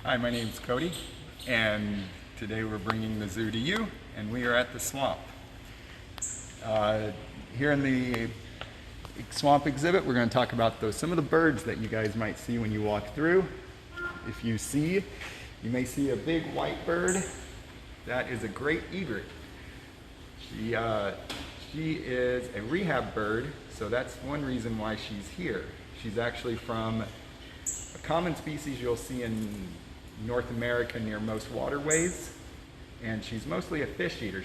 Hi, my name is Cody, and today we're bringing the zoo to you, and we are at the swamp. Here in the swamp exhibit, we're going to talk about some of the birds that you guys might see when you walk through. If you may see a big white bird. That is a great egret. She is a rehab bird, so that's one reason why she's here. She's actually from a common species you'll see in North America near most waterways, and she's mostly a fish eater.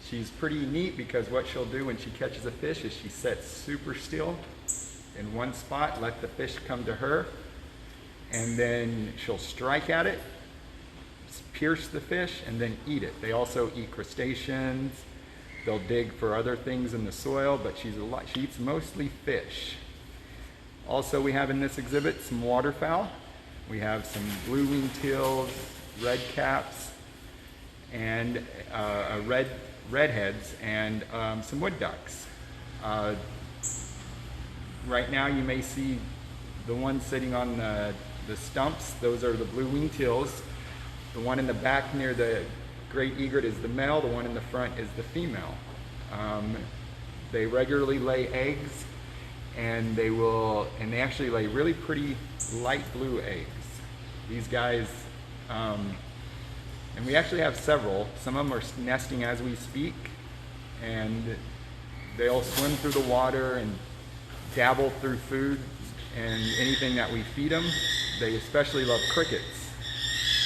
She's pretty neat because what she'll do when she catches a fish is she sits super still in one spot, let the fish come to her, and then she'll strike at it, pierce the fish, and then eat it. They also eat crustaceans. They'll dig for other things in the soil, but she eats mostly fish. Also, we have in this exhibit some waterfowl. We have some blue-winged teals, red caps, and redheads, and some wood ducks. Right now, you may see the one sitting on the stumps. Those are the blue-winged teals. The one in the back near the great egret is the male. The one in the front is the female. They regularly lay eggs, and they actually lay really pretty light blue eggs. These guys, and we actually have several. Some of them are nesting as we speak, and they'll swim through the water and dabble through food and anything that we feed them. They especially love crickets.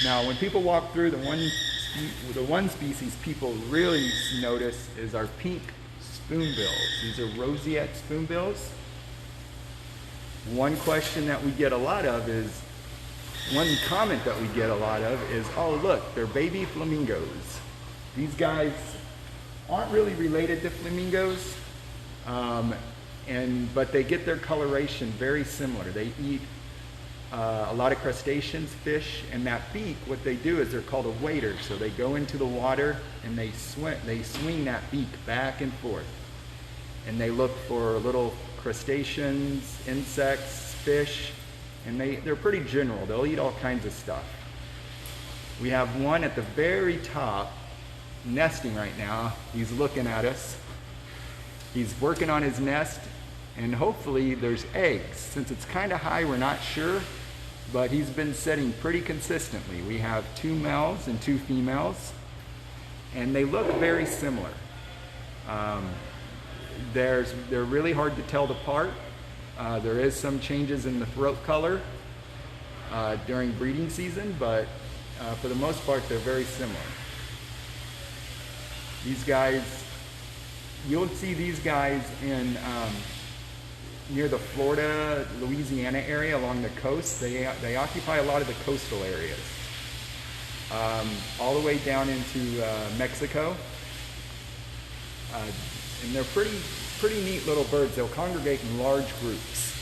Now, when people walk through, the one species people really notice is our pink spoonbills. These are roseate spoonbills. One question that we get a lot of is, one comment that we get a lot of is, oh look, they're baby flamingos. These guys aren't really related to flamingos, but they get their coloration very similar. They eat a lot of crustaceans, fish, and that beak, what they do is they're called a wader. So they go into the water and they swing that beak back and forth. And they look for little crustaceans, insects, fish, and they're pretty general. They'll eat all kinds of stuff. We have one at the very top nesting right now. He's looking at us. He's working on his nest, and hopefully there's eggs. Since it's kind of high, we're not sure, but he's been setting pretty consistently. We have 2 males and 2 females, and they look very similar. They're really hard to tell apart. There is some changes in the throat color during breeding season, but for the most part, they're very similar. These guys, you'll see these guys in near the Florida, Louisiana area along the coast. They occupy a lot of the coastal areas, all the way down into Mexico. And they're pretty neat little birds. They'll congregate in large groups.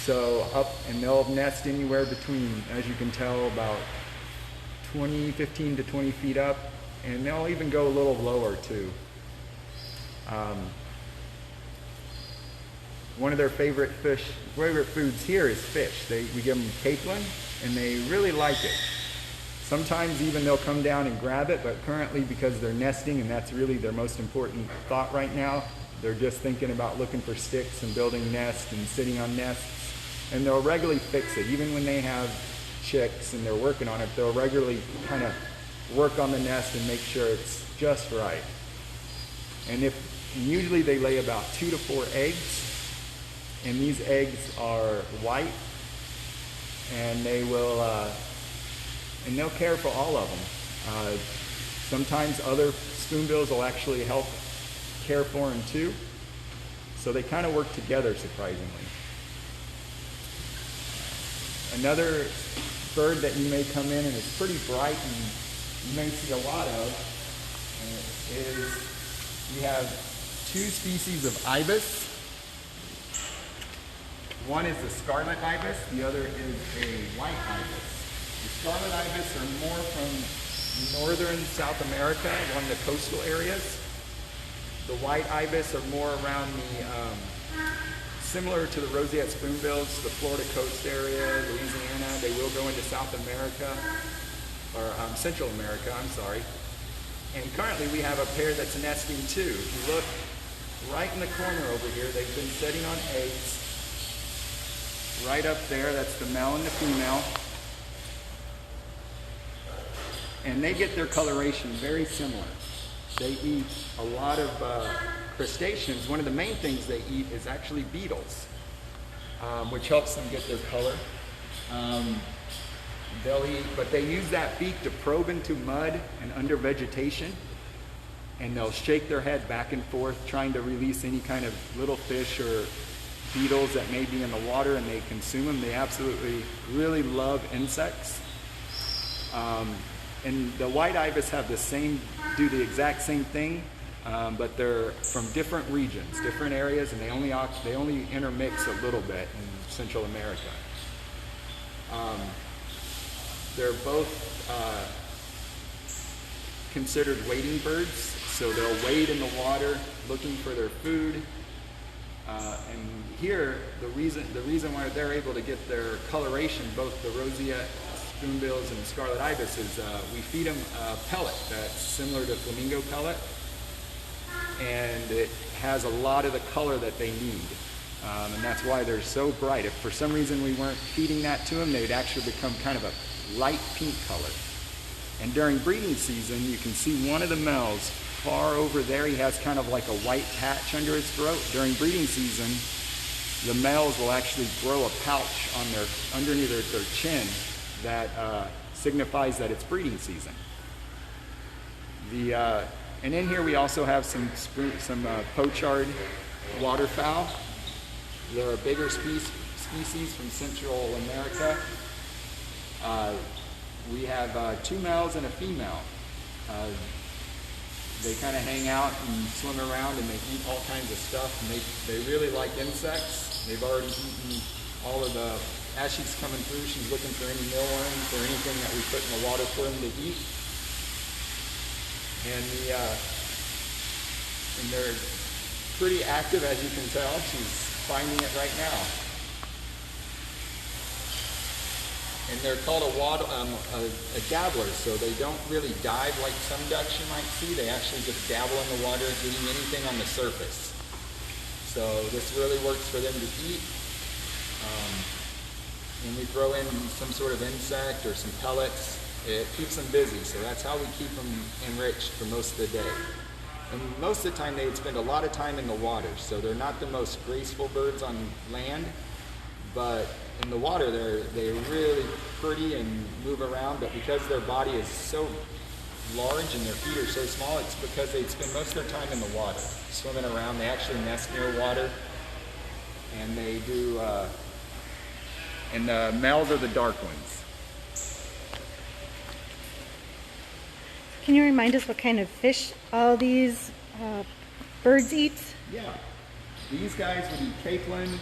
So and they'll nest anywhere between, as you can tell, about 15 to 20 feet up, and they'll even go a little lower too. One of their favorite foods here is fish. We give them capelin, and they really like it. Sometimes even they'll come down and grab it, but currently, because they're nesting, and that's really their most important thought right now, they're just thinking about looking for sticks and building nests and sitting on nests, and they'll regularly fix it. Even when they have chicks and they're working on it, they'll regularly kind of work on the nest and make sure it's just right. And usually they lay about 2 to 4 eggs, and these eggs are white, and they'll care for all of them. Sometimes other spoonbills will actually help care for them too. So they kind of work together, surprisingly. Another bird that you may come in and it's pretty bright and you may see a lot of is we have 2 species of ibis. One is the scarlet ibis, the other is a white ibis. The scarlet ibis are more from northern South America, along the coastal areas. The white ibis are more around the similar to the roseate spoonbills, the Florida coast area, Louisiana. They will go into South America, or Central America, I'm sorry. And currently we have a pair that's nesting too. If you look right in the corner over here, they've been setting on eggs. Right up there, that's the male and the female. And they get their coloration very similar. They eat a lot of crustaceans. One of the main things they eat is actually beetles, which helps them get their color. They'll eat, but they use that beak to probe into mud and under vegetation, and they'll shake their head back and forth trying to release any kind of little fish or beetles that may be in the water, and they consume them. They absolutely really love insects. And the white ibis have do the exact same thing, but they're from different regions, different areas, and they only intermix a little bit in Central America. They're both considered wading birds, so they'll wade in the water looking for their food. And here, the reason why they're able to get their coloration, both the roseate spoonbills and the scarlet ibis, is we feed them a pellet that's similar to flamingo pellet, and it has a lot of the color that they need. And that's why they're so bright. If for some reason we weren't feeding that to them, they'd actually become kind of a light pink color. And during breeding season, you can see one of the males far over there. He has kind of like a white patch under his throat. During breeding season, the males will actually grow a pouch on underneath their chin that signifies that it's breeding season. And in here we also have some pochard waterfowl. They're a bigger species from Central America. We have 2 males and a female. They kind of hang out and swim around, and they eat all kinds of stuff. And they really like insects. They've already eaten all of the, as she's coming through, she's looking for any mealworms or anything that we put in the water for them to eat. And they're pretty active, as you can tell. She's finding it right now. And they're called a dabbler, so they don't really dive like some ducks you might see. They actually just dabble in the water, eating anything on the surface. So this really works for them to eat. When we throw in some sort of insect or some pellets, it keeps them busy. So that's how we keep them enriched for most of the day. And most of the time they would spend a lot of time in the water. So they're not the most graceful birds on land, but in the water they're really pretty and move around. But because their body is so large and their feet are so small, it's because they spend most of their time in the water, swimming around. They actually nest near water, and they do, and the males are the dark ones. Can you remind us what kind of fish all these birds eat? Yeah, these guys would eat capelin,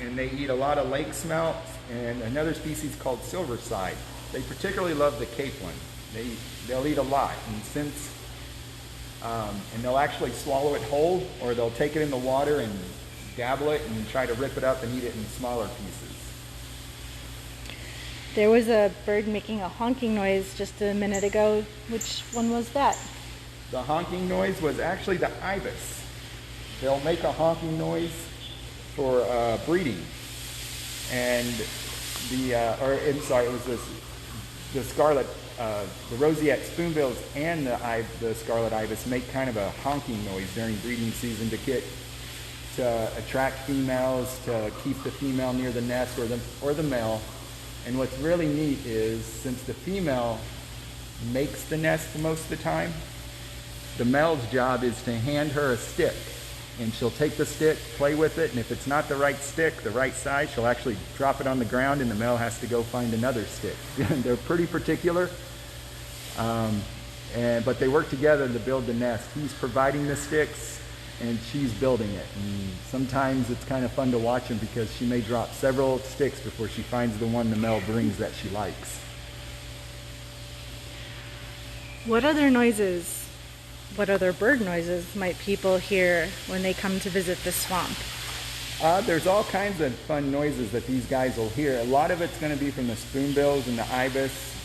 and they eat a lot of lake smelt and another species called silverside. They particularly love the capelin. They'll eat a lot, and and they'll actually swallow it whole, or they'll take it in the water and dabble it and try to rip it up and eat it in smaller pieces. There was a bird making a honking noise just a minute ago. Which one was that? The honking noise was actually the ibis. They'll make a honking noise for breeding. And it was the scarlet, the roseate spoonbills and the scarlet ibis make kind of a honking noise during breeding season to attract females, to keep the female near the nest or the male. And what's really neat is, since the female makes the nest most of the time, the male's job is to hand her a stick, and she'll take the stick, play with it, and if it's not the right stick, the right size, she'll actually drop it on the ground, and the male has to go find another stick. They're pretty particular, but they work together to build the nest. He's providing the sticks, and she's building it. And sometimes it's kind of fun to watch them, because she may drop several sticks before she finds the one the male brings that she likes. What other bird noises might people hear when they come to visit the swamp? There's all kinds of fun noises that these guys will hear. A lot of it's going to be from the spoonbills and the ibis,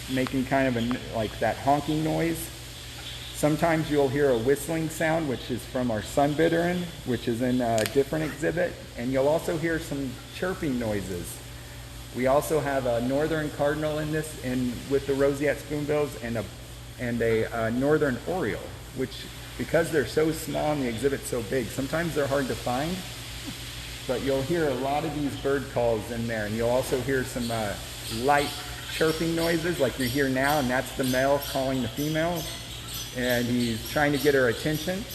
making kind of like that honking noise. Sometimes you'll hear a whistling sound, which is from our sunbittern, which is in a different exhibit. And you'll also hear some chirping noises. We also have a northern cardinal in this, with the roseate spoonbills, and a northern oriole, which, because they're so small and the exhibit's so big, sometimes they're hard to find. But you'll hear a lot of these bird calls in there, and you'll also hear some light chirping noises like you hear now, and that's the male calling the female, and he's trying to get her attention.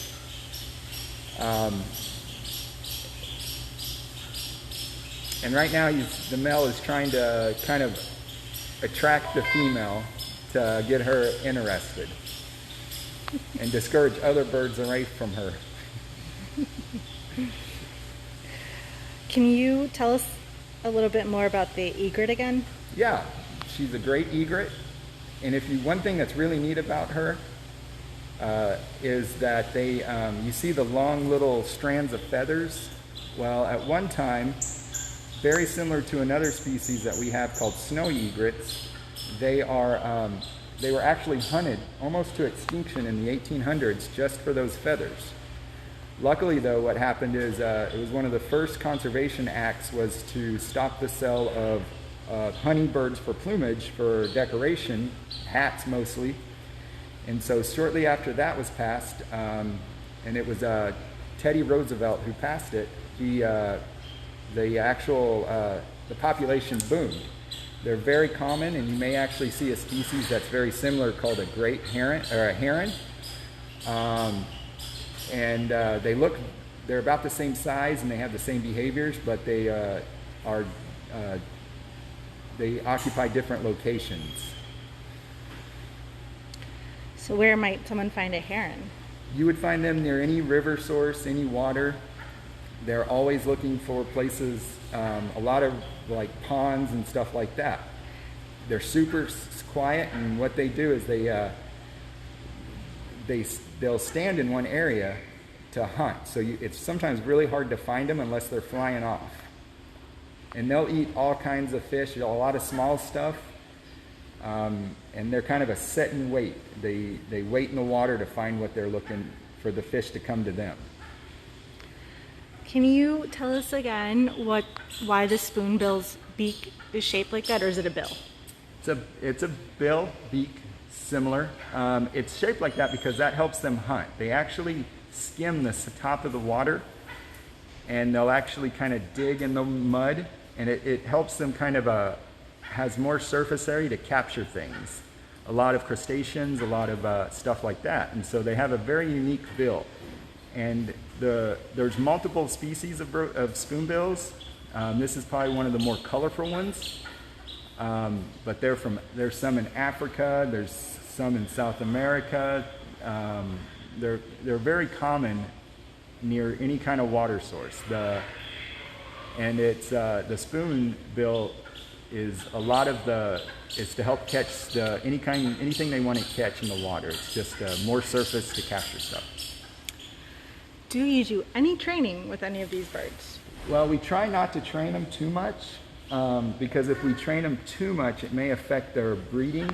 And right now the male is trying to kind of attract the female to get her interested and discourage other birds away from her. Can you tell us a little bit more about the egret again? Yeah, she's a great egret. And one thing that's really neat about her is that you see the long little strands of feathers. Well, at one time, very similar to another species that we have called snowy egrets, they were actually hunted almost to extinction in the 1800s just for those feathers. Luckily, though, what happened is it was one of the first conservation acts was to stop the sale of hunting birds for plumage, for decoration, hats mostly. And so shortly after that was passed, and it was Teddy Roosevelt who passed it, the population boomed. They're very common, and you may actually see a species that's very similar called a great heron, or a heron. They're about the same size and they have the same behaviors, but they occupy different locations. So where might someone find a heron? You would find them near any river source, any water. They're always looking for places, a lot of like ponds and stuff like that. They're super quiet, and what they do is they'll stand in one area to hunt. So it's sometimes really hard to find them unless they're flying off. And they'll eat all kinds of fish, a lot of small stuff, and they're kind of a set and wait. They wait in the water to find what they're looking for, the fish to come to them. Can you tell us again why the spoonbill's beak is shaped like that, or is it a bill? It's a bill, beak, similar. It's shaped like that because that helps them hunt. They actually skim the top of the water, and they'll actually kind of dig in the mud, and it helps them kind of has more surface area to capture things. A lot of crustaceans, a lot of stuff like that. And so they have a very unique bill. And there's multiple species of spoonbills. This is probably one of the more colorful ones. But there's some in Africa, there's some in South America. They're very common near any kind of water source. The spoonbill is it's to help catch anything they want to catch in the water. It's just more surface to capture stuff. Do you do any training with any of these birds? Well, we try not to train them too much because if we train them too much, it may affect their breeding.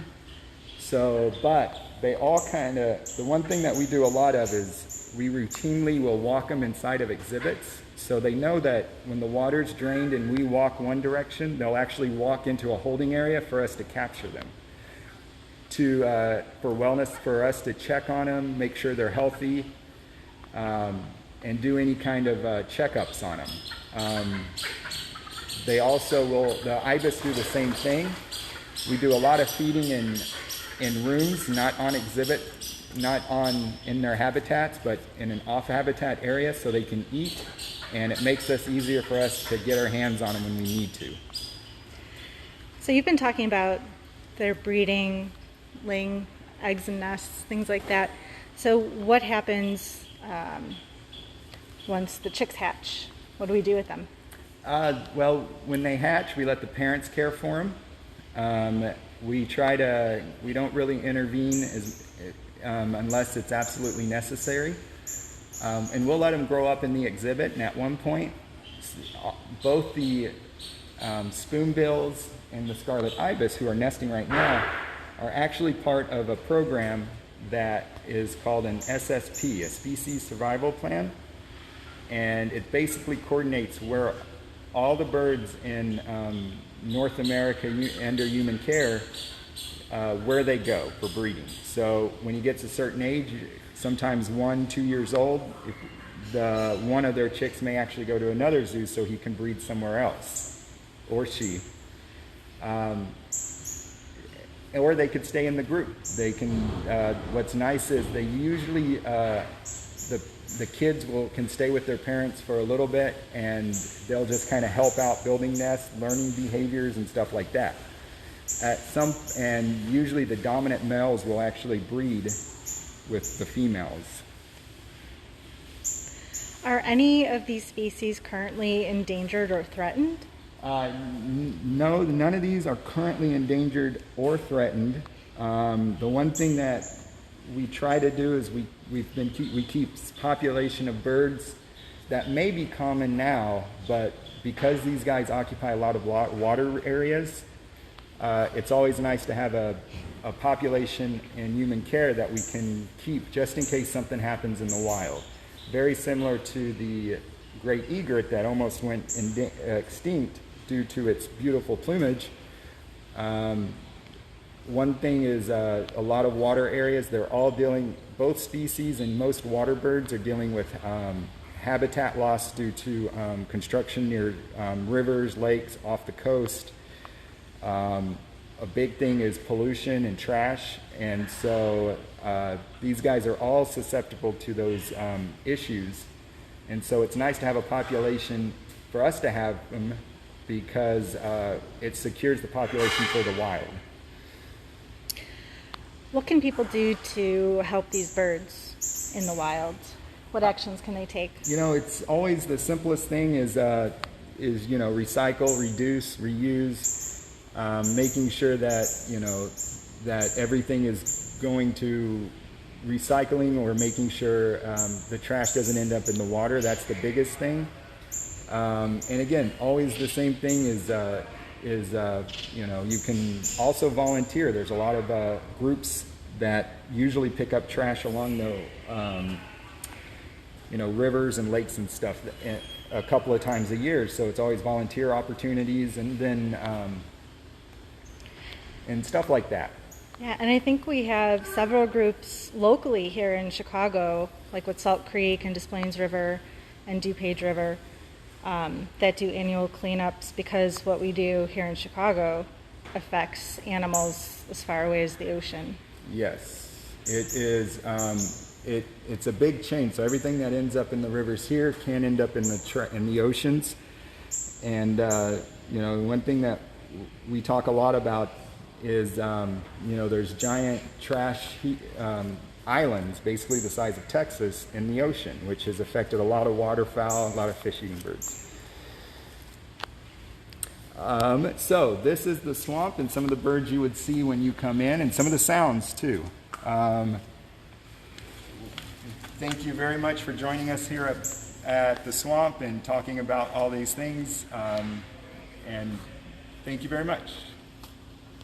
But they all the one thing that we do a lot of is we routinely will walk them inside of exhibits. So they know that when the water's drained and we walk one direction, they'll actually walk into a holding area for us to capture them. For wellness, for us to check on them, make sure they're healthy, and do any kind of checkups on them. The ibis do the same thing. We do a lot of feeding in rooms, not on exhibit, in their habitats, but in an off-habitat area so they can eat, and it makes us easier for us to get our hands on them when we need to. So you've been talking about their breeding, laying eggs and nests, things like that. So what happens once the chicks hatch? What do we do with them? Well, when they hatch, we let the parents care for them. We don't really intervene unless it's absolutely necessary. And we'll let them grow up in the exhibit, and at one point, both the spoonbills and the scarlet ibis, who are nesting right now, are actually part of a program that is called an SSP, a Species Survival Plan. And it basically coordinates where all the birds in North America under human care, where they go for breeding. So when you get to a certain age, sometimes 1-2 years old, one of their chicks may actually go to another zoo so he can breed somewhere else, or she. Or they could stay in the group. They can, what's nice is they usually, the kids can stay with their parents for a little bit, and they'll just kind of help out building nests, learning behaviors and stuff like that. And usually the dominant males will actually breed with the females. Are any of these species currently endangered or threatened? No, none of these are currently endangered or threatened. The one thing that we try to do is we keep population of birds that may be common now, but because these guys occupy a lot of water areas, it's always nice to have a population in human care that we can keep just in case something happens in the wild. Very similar to the great egret that almost went extinct due to its beautiful plumage. One thing is a lot of water areas, both species and most water birds are dealing with habitat loss due to construction near rivers, lakes, off the coast. A big thing is pollution and trash, and so these guys are all susceptible to those issues. And so it's nice to have a population, for us to have them, because it secures the population for the wild. What can people do to help these birds in the wild? What actions can they take? You know, it's always the simplest thing is recycle, reduce, reuse. Making sure that that everything is going to recycling, or making sure the trash doesn't end up in the water. That's the biggest thing. And again, always the same thing is you can also volunteer. There's a lot of groups that usually pick up trash along the rivers and lakes and stuff a couple of times a year. So it's always volunteer opportunities, and then and stuff like that. Yeah, and I think we have several groups locally here in Chicago, like with Salt Creek and Des Plaines River and DuPage River, that do annual cleanups, because what we do here in Chicago affects animals as far away as the ocean. Yes, it is. It's a big chain. So everything that ends up in the rivers here can end up in the oceans. And one thing that we talk a lot about is there's giant trash islands, basically the size of Texas, in the ocean, which has affected a lot of waterfowl, a lot of fish-eating birds. So this is the swamp and some of the birds you would see when you come in, and some of the sounds too. Thank you very much for joining us here at the swamp and talking about all these things, and thank you very much.